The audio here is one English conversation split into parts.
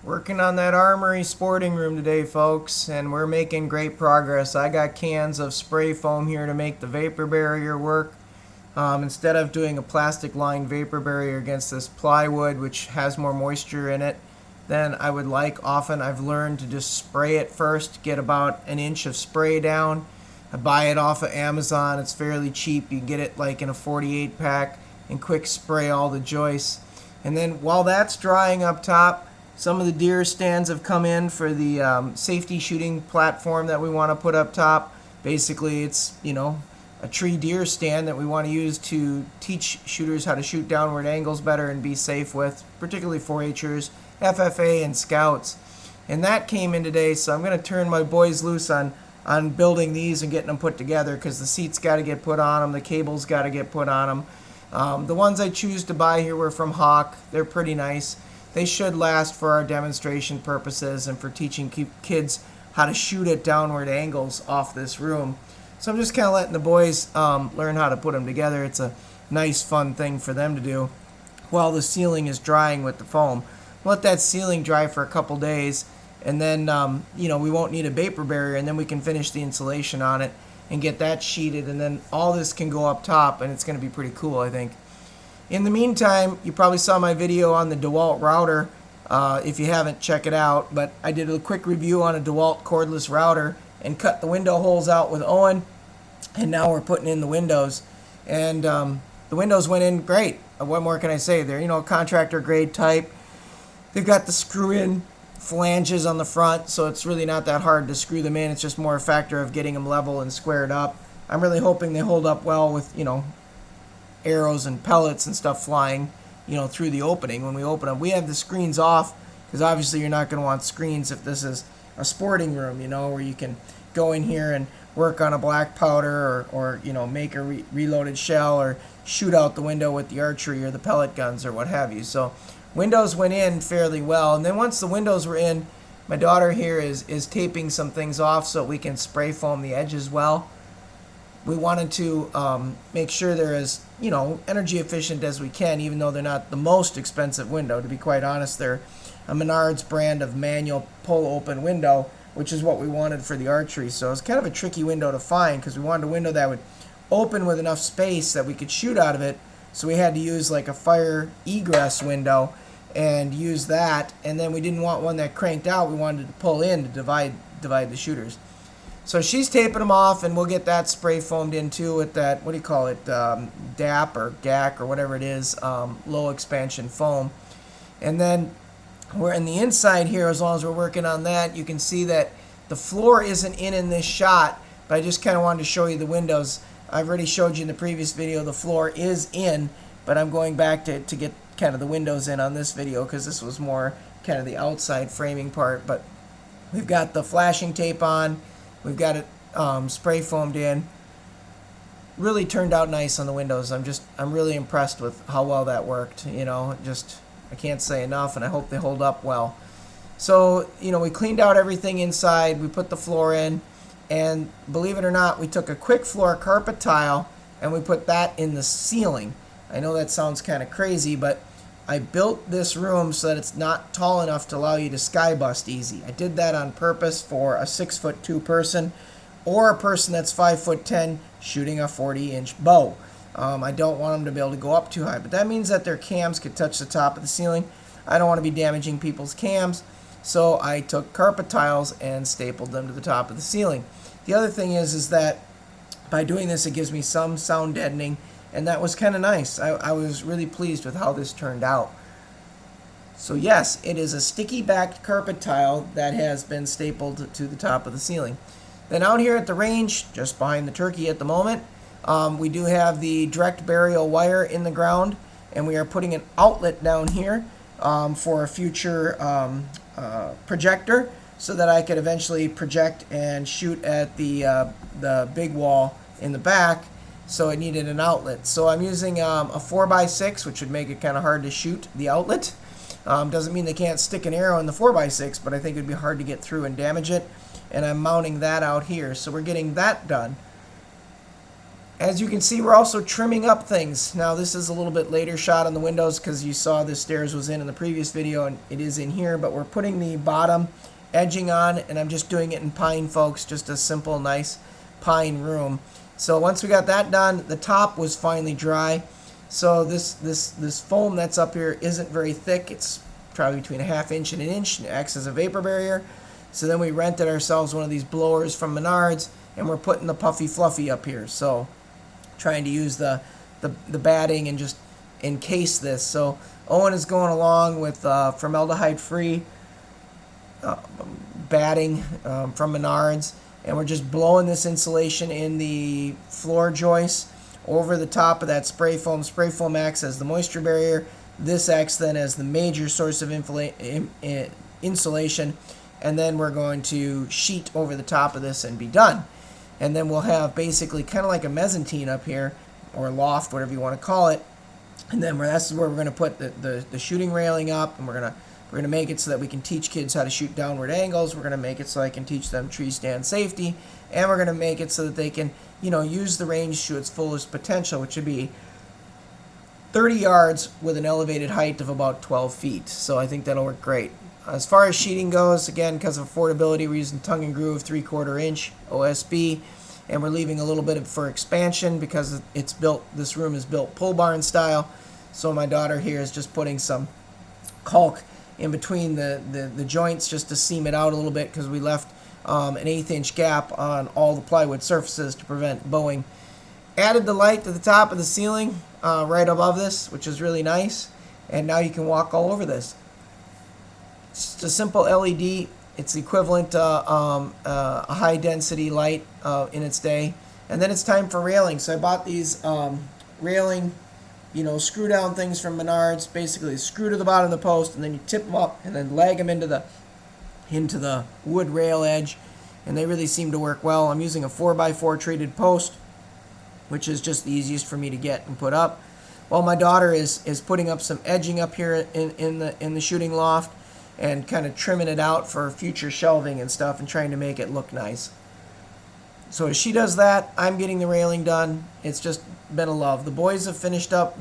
Working on that Armory sporting room today, folks, and we're making great progress. I got cans of spray foam here to make the vapor barrier work. Instead of doing a plastic lined vapor barrier against this plywood, which has more moisture in it than I would like, often I've learned to just spray it first, get about an inch of spray down. I buy it off of Amazon. It's fairly cheap. You can get it like in a 48 pack and quick spray all the joists. And then while that's drying up top, some of the deer stands have come in for the safety shooting platform that we want to put up top. Basically, it's, a tree deer stand that we want to use to teach shooters how to shoot downward angles better and be safe with, particularly 4-Hers, FFA, and scouts. And that came in today, so I'm going to turn my boys loose on building these and getting them put together, because the seats got to get put on them, the cables got to get put on them. The ones I choose to buy here were from Hawk. They're pretty nice. They should last for our demonstration purposes and for teaching kids how to shoot at downward angles off this room. So I'm just kind of letting the boys learn how to put them together. It's a nice, fun thing for them to do while the ceiling is drying with the foam. Let that ceiling dry for a couple days, and then we won't need a vapor barrier, and then we can finish the insulation on it and get that sheeted, and then all this can go up top, and it's going to be pretty cool, I think. In the meantime, you probably saw my video on the DeWalt router. If you haven't, check it out. But I did a quick review on a DeWalt cordless router and cut the window holes out with Owen. And now we're putting in the windows. And the windows went in great. What more can I say? They're, contractor grade type. They've got the screw-in flanges on the front, so it's really not that hard to screw them in. It's just more a factor of getting them level and squared up. I'm really hoping they hold up well with, arrows and pellets and stuff flying, through the opening when we open them. We have the screens off because obviously you're not going to want screens if this is a sporting room, where you can go in here and work on a black powder or make a reloaded shell or shoot out the window with the archery or the pellet guns or what have you. So windows went in fairly well. And then once the windows were in, my daughter here is taping some things off so we can spray foam the edges well. We wanted to make sure they're as, energy efficient as we can, even though they're not the most expensive window. To be quite honest, they're a Menards brand of manual pull-open window, which is what we wanted for the archery. So it's kind of a tricky window to find because we wanted a window that would open with enough space that we could shoot out of it. So we had to use like a fire egress window and use that. And then we didn't want one that cranked out. We wanted to pull in to divide the shooters. So she's taping them off, and we'll get that spray foamed in too with that, what do you call it, DAP or GAC or whatever it is, low expansion foam. And then we're in the inside here. As long as we're working on that, you can see that the floor isn't in this shot, but I just kind of wanted to show you the windows. I've already showed you in the previous video the floor is in, but I'm going back to get kind of the windows in on this video because this was more kind of the outside framing part. But we've got the flashing tape on. We've got it spray foamed in. Really turned out nice on the windows. I'm really impressed with how well that worked. I can't say enough, and I hope they hold up well. So, we cleaned out everything inside. We put the floor in, and believe it or not, we took a quick floor carpet tile and we put that in the ceiling. I know that sounds kind of crazy, but I built this room so that it's not tall enough to allow you to sky bust easy. I did that on purpose for a 6'2" person or a person that's 5'10" shooting a 40-inch bow. I don't want them to be able to go up too high, but that means that their cams could touch the top of the ceiling. I don't want to be damaging people's cams, so I took carpet tiles and stapled them to the top of the ceiling. The other thing is that by doing this, it gives me some sound deadening, and that was kind of nice. I was really pleased with how this turned out. So yes, it is a sticky-backed carpet tile that has been stapled to the top of the ceiling. Then out here at the range, just behind the turkey at the moment, we do have the direct burial wire in the ground, and we are putting an outlet down here for a future projector so that I could eventually project and shoot at the big wall in the back. So it needed an outlet. So I'm using a 4x6, which would make it kind of hard to shoot the outlet. Doesn't mean they can't stick an arrow in the 4x6, but I think it would be hard to get through and damage it. And I'm mounting that out here. So we're getting that done. As you can see, we're also trimming up things. Now this is a little bit later shot on the windows because you saw the stairs was in the previous video, and it is in here, but we're putting the bottom edging on, and I'm just doing it in pine, folks, just a simple, nice pine room. So once we got that done, the top was finally dry. So this foam that's up here isn't very thick. It's probably between a ½ inch and an inch, and it acts as a vapor barrier. So then we rented ourselves one of these blowers from Menards, and we're putting the puffy fluffy up here. So trying to use the batting and just encase this. So Owen is going along with formaldehyde free batting from Menards, and we're just blowing this insulation in the floor joists over the top of that spray foam. Spray foam acts as the moisture barrier. This acts then as the major source of insulation, and then we're going to sheet over the top of this and be done. And then we'll have basically kind of like a mezzanine up here, or loft, whatever you want to call it. And then that's where we're going to put the shooting railing up, and we're going to make it so that we can teach kids how to shoot downward angles. We're going to make it so I can teach them tree stand safety, and we're going to make it so that they can, use the range to its fullest potential, which would be 30 yards with an elevated height of about 12 feet. So I think that'll work great. As far as sheeting goes, again, because of affordability, we're using tongue and groove 3/4 inch OSB, and we're leaving a little bit for expansion because it's built. This room is built pole barn style. So my daughter here is just putting some caulk in between the joints just to seam it out a little bit, because we left an 1/8 inch gap on all the plywood surfaces to prevent bowing. Added the light to the top of the ceiling right above this, which is really nice, and now you can walk all over this. It's just a simple LED. It's equivalent to a high density light in its day. And then it's time for railing. So I bought these railing, screw down things from Menards. Basically screw to the bottom of the post, and then you tip them up and then lag them into the wood rail edge, and they really seem to work well. I'm using a 4x4 treated post, which is just the easiest for me to get and put up, while my daughter is putting up some edging up here in the shooting loft, and kind of trimming it out for future shelving and stuff, and trying to make it look nice. So as she does that, I'm getting the railing done. It's just been a love. The boys have finished up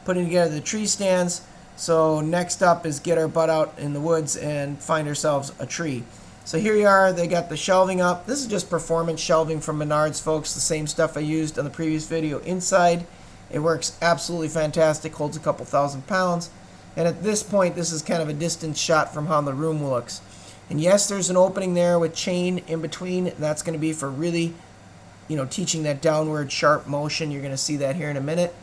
putting together the tree stands. So next up is get our butt out in the woods and find ourselves a tree. So here you are. They got the shelving up. This is just performance shelving from Menards, folks. The same stuff I used on the previous video inside. It works absolutely fantastic. Holds a couple thousand pounds. And at this point, this is kind of a distance shot from how the room looks. And yes, there's an opening there with chain in between. And that's going to be for really, teaching that downward sharp motion. You're going to see that here in a minute.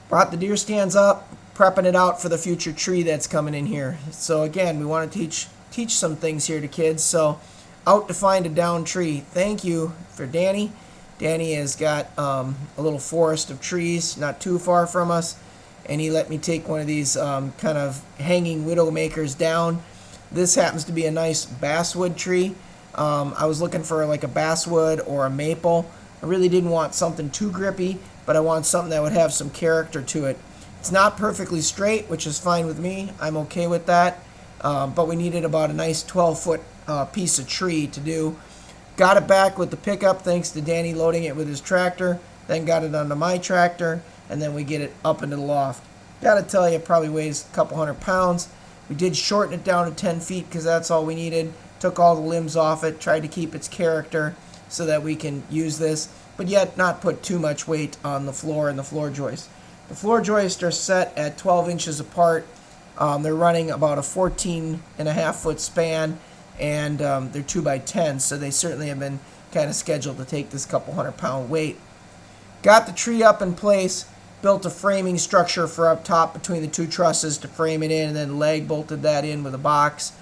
Brought the deer stands up, prepping it out for the future tree that's coming in here. So again, we want to teach some things here to kids. So out to find a down tree. Thank you for Danny. Danny has got a little forest of trees not too far from us, and he let me take one of these kind of hanging widowmakers down. This happens to be a nice basswood tree. I was looking for like a basswood or a maple. I really didn't want something too grippy, but I want something that would have some character to it. It's not perfectly straight, which is fine with me. I'm okay with that. But we needed about a nice 12-foot piece of tree to do. Got it back with the pickup thanks to Danny loading it with his tractor. Then got it onto my tractor, and then we get it up into the loft. Gotta tell you, it probably weighs a couple 100 pounds. We did shorten it down to 10 feet because that's all we needed. Took all the limbs off it, tried to keep its character so that we can use this, but yet not put too much weight on the floor and the floor joists. The floor joists are set at 12 inches apart. They're running about a 14.5-foot span, and they're 2x10, so they certainly have been kind of scheduled to take this couple 100-pound weight. Got the tree up in place, built a framing structure for up top between the two trusses to frame it in, and then leg bolted that in with a box.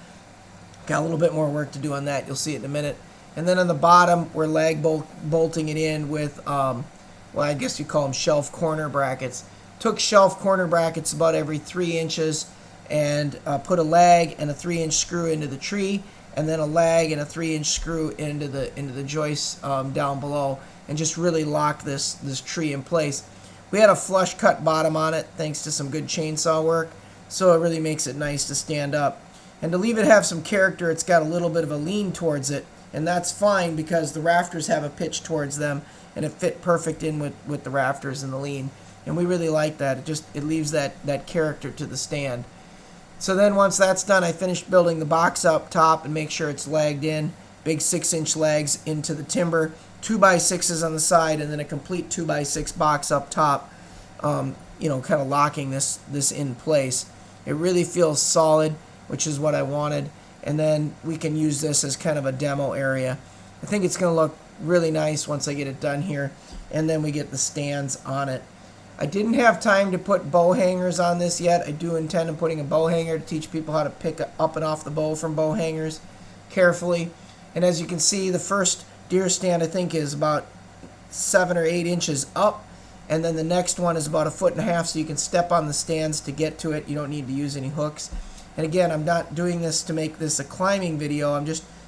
Got a little bit more work to do on that. You'll see it in a minute. And then on the bottom, we're lag bolting it in with, well, I guess you call them shelf corner brackets. Took shelf corner brackets about every 3 inches and put a lag and a 3-inch screw into the tree, and then a lag and a 3-inch screw into the joists down below, and just really locked this tree in place. We had a flush cut bottom on it thanks to some good chainsaw work, so it really makes it nice to stand up. And to leave it have some character, it's got a little bit of a lean towards it, and that's fine because the rafters have a pitch towards them, and it fit perfect in with the rafters and the lean. And we really like that. It leaves that character to the stand. So then once that's done, I finished building the box up top and make sure it's lagged in. Big 6-inch legs into the timber, 2x6s on the side, and then a complete 2x6 box up top, you know, kind of locking this in place. It really feels solid, which is what I wanted. And then we can use this as kind of a demo area. I think it's going to look really nice once I get it done here. And then we get the stands on it. I didn't have time to put bow hangers on this yet. I do intend on putting a bow hanger to teach people how to pick up and off the bow from bow hangers carefully. And as you can see, the first deer stand I think is about 7 or 8 inches up. And then the next one is about 1.5 feet, so you can step on the stands to get to it. You don't need to use any hooks. And again, I'm not doing this to make this a climbing video,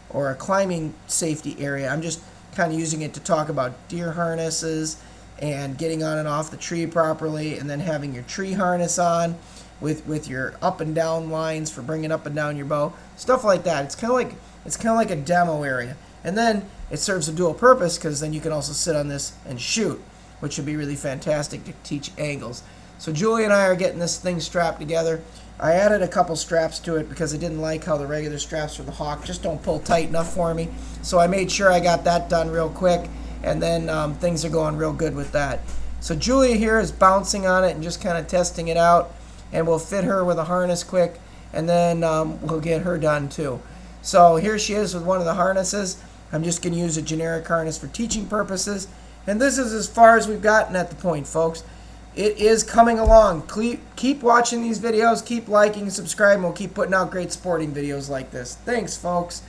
or a climbing safety area. I'm just kind of using it to talk about deer harnesses and getting on and off the tree properly, and then having your tree harness on with your up and down lines for bringing up and down your bow, stuff like that. It's kind of like a demo area, and then it serves a dual purpose because then you can also sit on this and shoot, which would be really fantastic to teach angles. So Julie and I are getting this thing strapped together. I added a couple straps to it because I didn't like how the regular straps for the Hawk just don't pull tight enough for me. So I made sure I got that done real quick, and then things are going real good with that. So Julia here is bouncing on it and just kind of testing it out, and we'll fit her with a harness quick, and then we'll get her done too. So here she is with one of the harnesses. I'm just going to use a generic harness for teaching purposes, and this is as far as we've gotten at the point, folks. It is coming along. Keep watching these videos, keep liking and subscribing. We'll keep putting out great sporting videos like this. Thanks, folks.